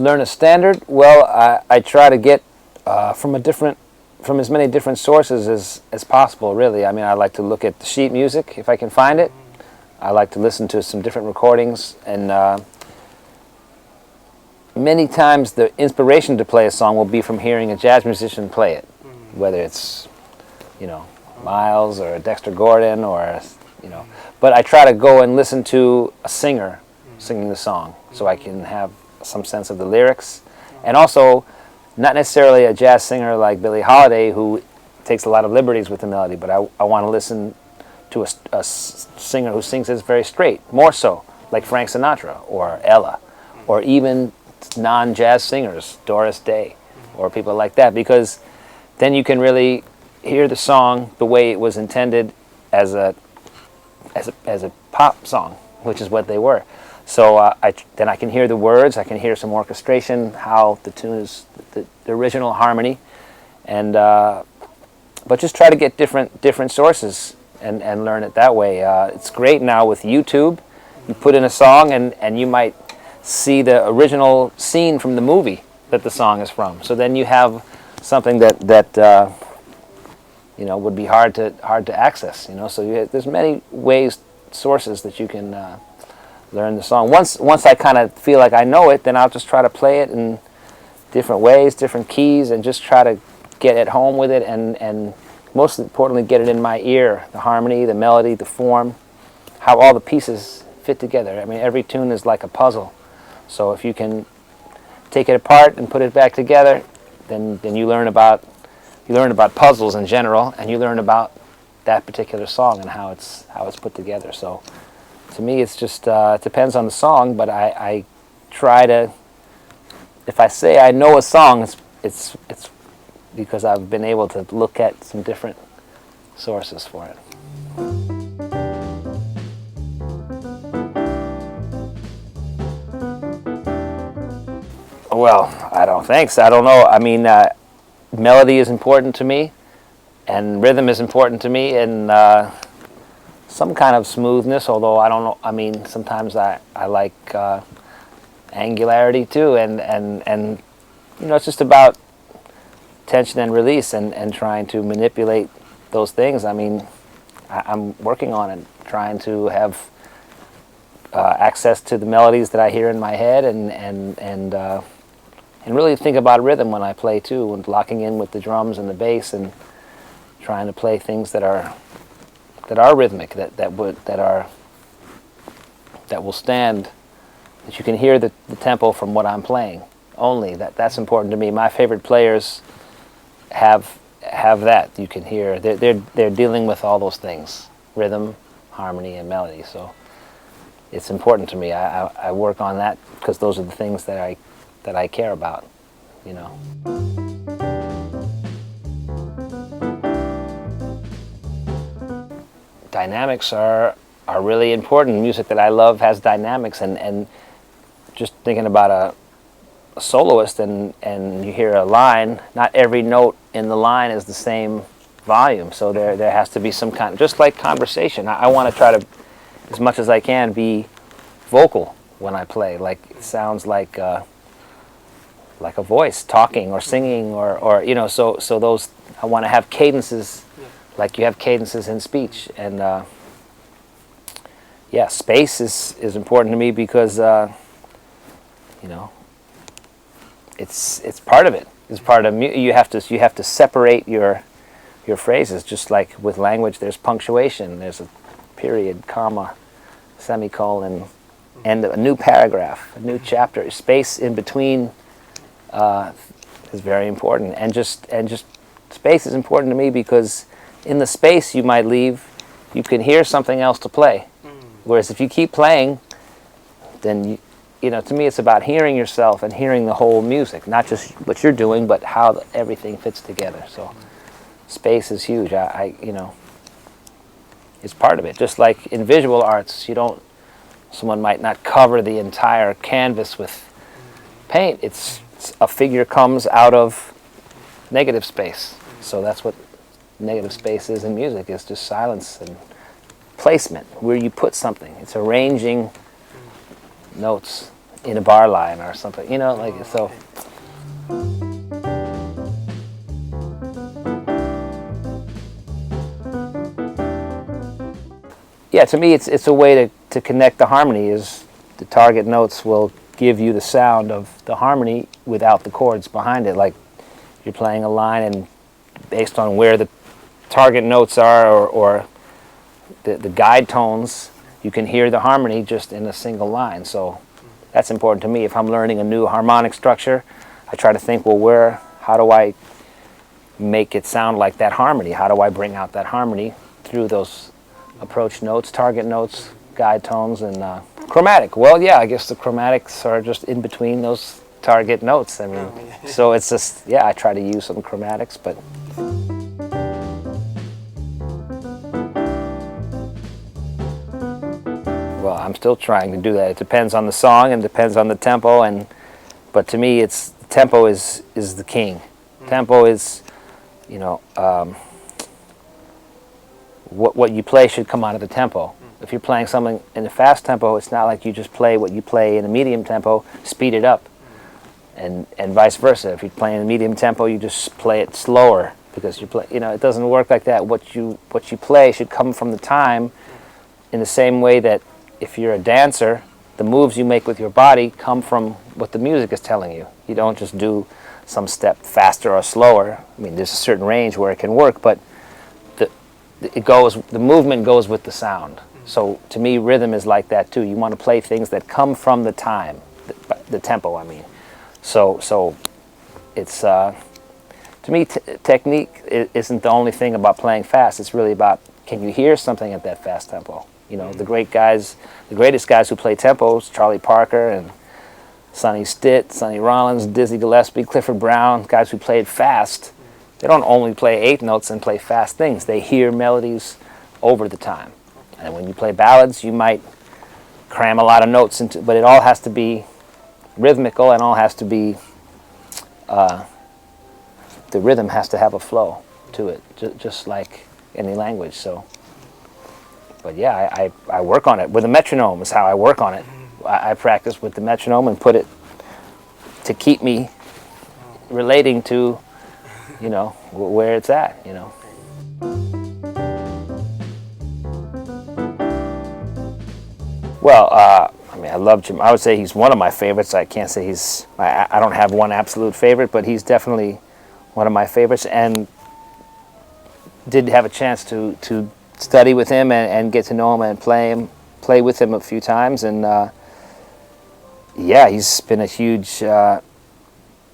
To learn a standard, well, I try to get from as many different sources as possible, really. I mean, I like to look at the sheet music if I can find it. I like to listen to some different recordings, and many times the inspiration to play a song will be from hearing a jazz musician play it, whether it's, Miles or Dexter Gordon or, But I try to go and listen to a singer singing the song so I can have some sense of the lyrics. And also, not necessarily a jazz singer like Billie Holiday who takes a lot of liberties with the melody, but I want to listen to a singer who sings it very straight, more so, like Frank Sinatra or Ella, or even non-jazz singers, Doris Day, or people like that, because then you can really hear the song the way it was intended as a pop song, which is what they were. So then I can hear the words, I can hear some orchestration, how the tune is, the original harmony, and but just try to get different sources and learn it that way. It's great now with YouTube. You put in a song and you might see the original scene from the movie that the song is from. So then you have something that would be hard to access. So there's many sources that you can learn the song. Once I kind of feel like I know it, then I'll just try to play it in different ways, different keys, and just try to get at home with it, and most importantly, get it in my ear, the harmony, the melody, the form, how all the pieces fit together. I mean, every tune is like a puzzle. So if you can take it apart and put it back together, then you learn about puzzles in general, and you learn about that particular song and how it's put together. So to me, it's just it depends on the song, but I try to. If I say I know a song, it's because I've been able to look at some different sources for it. Well, I don't think so. I don't know. I mean, melody is important to me, and rhythm is important to me, and some kind of smoothness, although I don't know. I mean, sometimes I like angularity too, and it's just about tension and release and trying to manipulate those things. I mean, I'm working on it, trying to have access to the melodies that I hear in my head, and really think about rhythm when I play too, and locking in with the drums and the bass, and trying to play things that are rhythmic, that will stand, that you can hear the tempo from what I'm playing. Only that's important to me. My favorite players have that. You can hear they're dealing with all those things: rhythm, harmony, and melody. So it's important to me. I work on that because those are the things that I care about. Dynamics are really important. Music that I love has dynamics, and just thinking about a soloist and you hear a line, not every note in the line is the same volume, so there has to be some kind, just like conversation. I want to try to, as much as I can, be vocal when I play, like it sounds like a voice talking or singing or so those, I want to have cadences like you have cadences in speech, and space is important to me because it's part of it. It's part of you have to separate your phrases, just like with language. There's punctuation. There's a period, comma, semicolon, and a new paragraph, a new chapter. Space in between is very important, and just space is important to me because in the space you might leave, you can hear something else to play. Whereas if you keep playing, then to me it's about hearing yourself and hearing the whole music, not just what you're doing, but how everything fits together. So space is huge. It's part of it. Just like in visual arts, someone might not cover the entire canvas with paint. It's a figure comes out of negative space. So that's what negative space is in music. It's just silence and placement, where you put something. It's arranging notes in a bar line or something, you know, like so. Yeah, to me, it's a way to connect the harmony. Is the target notes will give you the sound of the harmony without the chords behind it. Like you're playing a line, and based on where the target notes are or the guide tones, you can hear the harmony just in a single line. So that's important to me. If I'm learning a new harmonic structure, I try to think, well, how do I make it sound like that harmony? How do I bring out that harmony through those approach notes, target notes, guide tones, and chromatic? Well, yeah, I guess the chromatics are just in between those target notes. I mean, so it's just, yeah, I try to use some chromatics, but... Well, I'm still trying to do that. It depends on the song and depends on the tempo, but to me, it's tempo is the king. Tempo is, you know, what you play should come out of the tempo. If you're playing something in a fast tempo, it's not like you just play what you play in a medium tempo, speed it up, and vice versa. If you're playing in a medium tempo, you just play it slower because you play. You know, it doesn't work like that. What you play should come from the time, in the same way that if you're a dancer, the moves you make with your body come from what the music is telling you. You don't just do some step faster or slower. I mean, there's a certain range where it can work, but the movement goes with the sound. So to me, rhythm is like that too. You want to play things that come from the time, the tempo, I mean. So it's, to me, technique isn't the only thing about playing fast. It's really about, can you hear something at that fast tempo? You know, the greatest guys who play tempos, Charlie Parker and Sonny Stitt, Sonny Rollins, Dizzy Gillespie, Clifford Brown, guys who played fast, they don't only play 8 notes and play fast things. They hear melodies over the time. And when you play ballads, you might cram a lot of notes into, but it all has to be rhythmical and all has to be, the rhythm has to have a flow to it, just like any language. So, but yeah, I work on it with a metronome is how I work on it. I practice with the metronome and put it to keep me relating to, you know, where it's at, you know. Well, I mean, I love Jim. I would say he's one of my favorites. I can't say I don't have one absolute favorite, but he's definitely one of my favorites, and did have a chance to study with him and get to know him and play with him a few times, and yeah, he's been a huge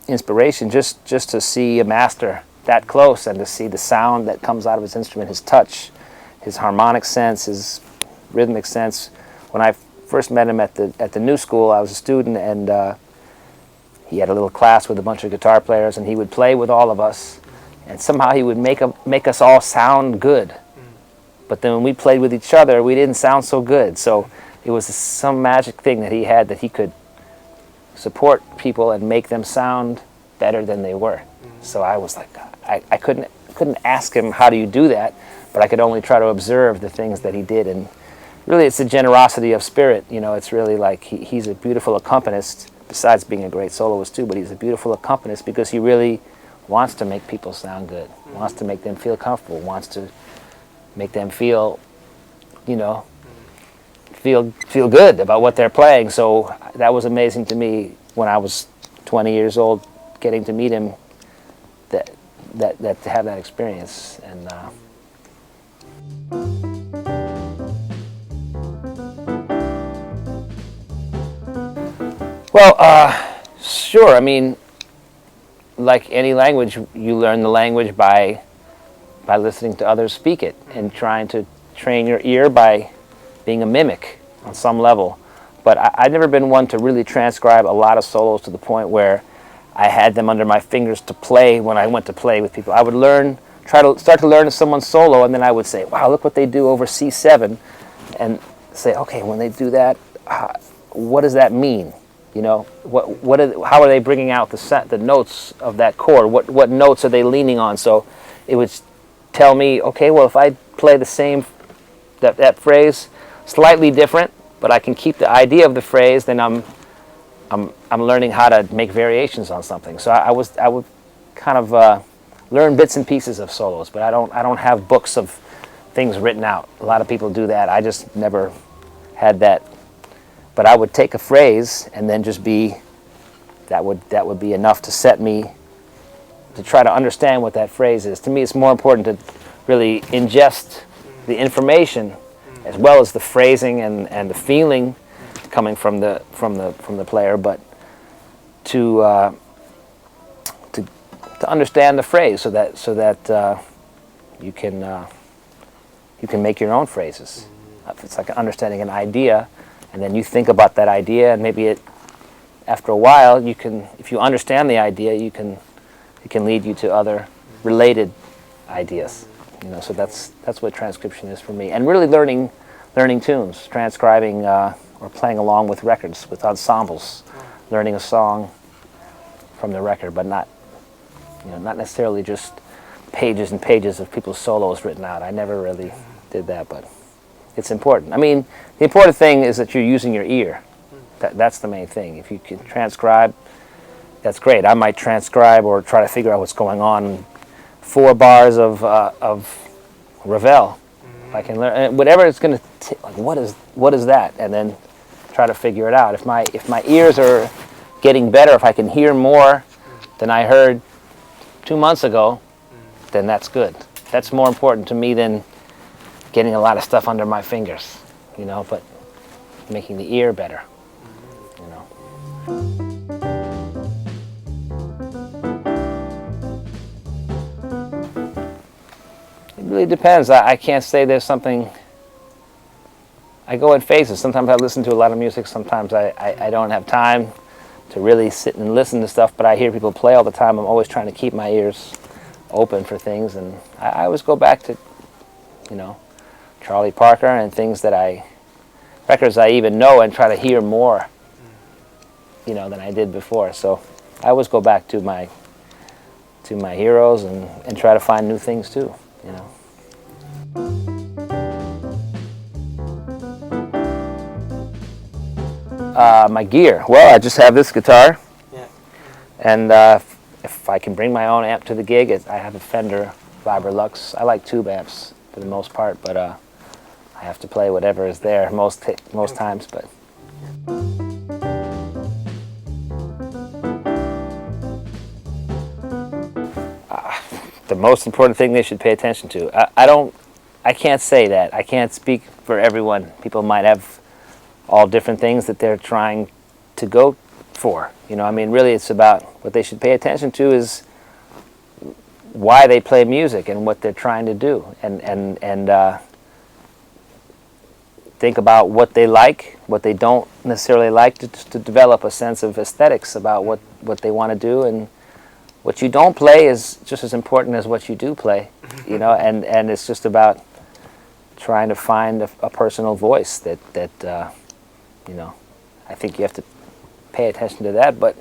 inspiration just to see a master that close and to see the sound that comes out of his instrument, his touch, his harmonic sense, his rhythmic sense. When I first met him at the New School, I was a student, and he had a little class with a bunch of guitar players, and he would play with all of us, and somehow he would make us all sound good. But then when we played with each other, we didn't sound so good. So it was some magic thing that he had, that he could support people and make them sound better than they were. So I was like, I couldn't ask him, how do you do that? But I could only try to observe the things that he did. And really, it's the generosity of spirit. You know, it's really like he's a beautiful accompanist, besides being a great soloist too, but he's a beautiful accompanist because he really wants to make people sound good, wants to make them feel comfortable, wants to make them feel, you know, feel good about what they're playing. So that was amazing to me when I was 20 years old, getting to meet him, that to have that experience. And well, sure. I mean, like any language, you learn the language by listening to others speak it and trying to train your ear by being a mimic on some level. But I've never been one to really transcribe a lot of solos to the point where I had them under my fingers to play when I went to play with people. I would try to start to learn someone's solo, and then I would say, wow, look what they do over C7, and say, okay, when they do that, what does that mean? You know, how are they bringing out the notes of that chord? What notes are they leaning on? So it would tell me, okay, well, if I play the same, that phrase, slightly different, but I can keep the idea of the phrase, then I'm learning how to make variations on something. So I would kind of learn bits and pieces of solos, but I don't have books of things written out. A lot of people do that. I just never had that. But I would take a phrase and then just be that would be enough to set me to try to understand what that phrase is. To me, it's more important to really ingest the information as well as the phrasing and the feeling coming from the player, but to understand the phrase so that you can make your own phrases. It's like understanding an idea, and then you think about that idea, and maybe after a while you can, if you understand the idea, it can lead you to other related ideas. So that's what transcription is for me, and really learning tunes, transcribing or playing along with records, with ensembles, learning a song from the record, but not necessarily just pages and pages of people's solos written out. I never really did that, but it's important. I mean, the important thing is that you're using your ear. That's the main thing. If you can transcribe, that's great. I might transcribe or try to figure out what's going on. 4 bars of Ravel. If I can learn whatever it's going to like, what is that, and then try to figure it out. If my ears are getting better, if I can hear more than I heard 2 months ago, then that's good. That's more important to me than getting a lot of stuff under my fingers, but making the ear better, It really depends. I can't say there's something. I go in phases. Sometimes I listen to a lot of music. Sometimes I don't have time to really sit and listen to stuff, but I hear people play all the time. I'm always trying to keep my ears open for things, and I always go back to, Charlie Parker and things records I even know, and try to hear more, than I did before. So I always go back to my heroes and try to find new things too, My gear. Well, I just have this guitar, and if I can bring my own amp to the gig, I have a Fender Vibrolux. I like tube amps for the most part, but I have to play whatever is there most times. But the most important thing they should pay attention to. I can't say that. I can't speak for everyone. People might have all different things that they're trying to go for. Really it's about what they should pay attention to is why they play music and what they're trying to do, and think about what they like, what they don't necessarily like, to develop a sense of aesthetics about what they want to do. And what you don't play is just as important as what you do play, and it's just about trying to find a personal voice that I think you have to pay attention to that, but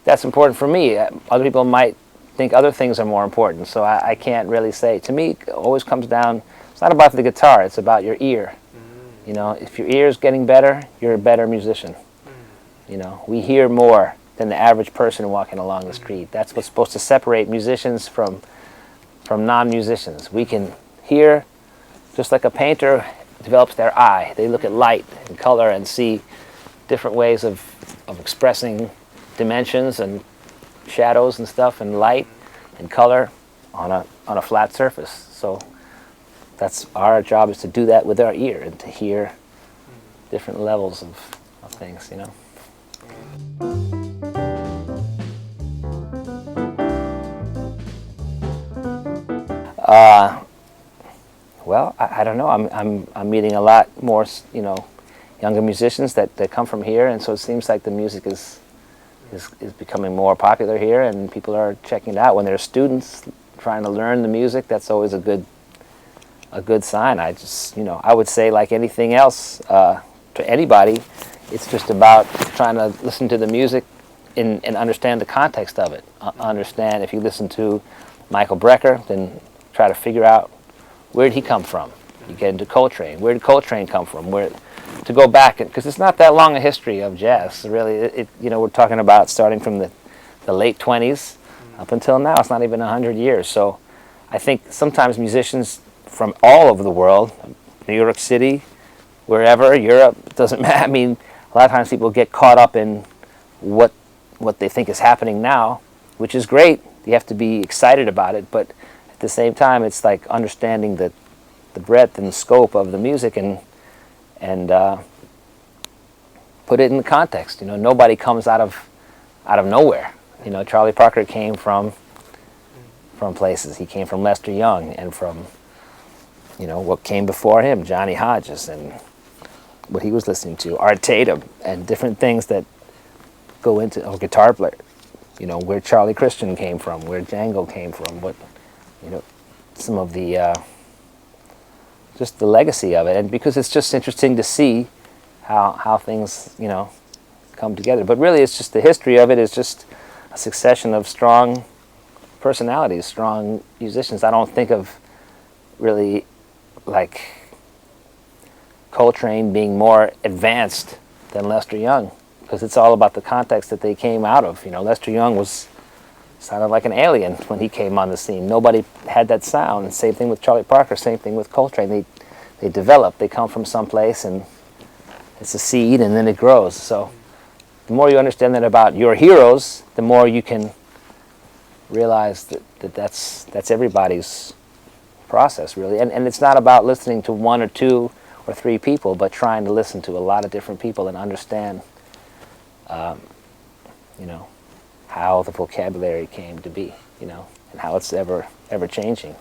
that's important for me. Other people might think other things are more important, so I can't really say. To me, it always comes down, it's not about the guitar, it's about your ear. If your ear is getting better, you're a better musician. We hear more than the average person walking along the street. That's what's supposed to separate musicians from non-musicians. We can hear, just like a painter develops their eye. They look at light and color and see different ways of expressing dimensions and shadows and stuff, and light and color on a flat surface. So that's our job, is to do that with our ear and to hear different levels of things, Well, I don't know. I'm meeting a lot more, younger musicians that come from here, and so it seems like the music is becoming more popular here, and people are checking it out. When there's students trying to learn the music, that's always a good sign. I would say, like anything else, to anybody, it's just about trying to listen to the music and understand the context of it. Understand, if you listen to Michael Brecker, then try to figure out, where did he come from? You get into Coltrane. Where did Coltrane come from? to go back, because it's not that long a history of jazz. Really, we're talking about starting from the late 20s up until now. It's not even 100 years. So I think sometimes musicians from all over the world, New York City, wherever, Europe, it doesn't matter. I mean, a lot of times people get caught up in what they think is happening now, which is great. You have to be excited about it, but at the same time, it's like understanding the breadth and the scope of the music and put it in the context. Nobody comes out of nowhere. Charlie Parker came from places. He came from Lester Young and from what came before him, Johnny Hodges, and what he was listening to, Art Tatum, and different things that go into a guitar player. Where Charlie Christian came from, where Django came from, what some of the just the legacy of it, and because it's just interesting to see how things come together. But really, it's just the history of it is just a succession of strong personalities, strong musicians. I don't think of really like Coltrane being more advanced than Lester Young, because it's all about the context that they came out of. Lester Young sounded like an alien when he came on the scene. Nobody had that sound. Same thing with Charlie Parker, same thing with Coltrane. They develop, they come from someplace, and it's a seed, and then it grows. So the more you understand that about your heroes, the more you can realize that's everybody's process, really. And it's not about listening to one or two or three people, but trying to listen to a lot of different people and understand how the vocabulary came to be, and how it's ever changing,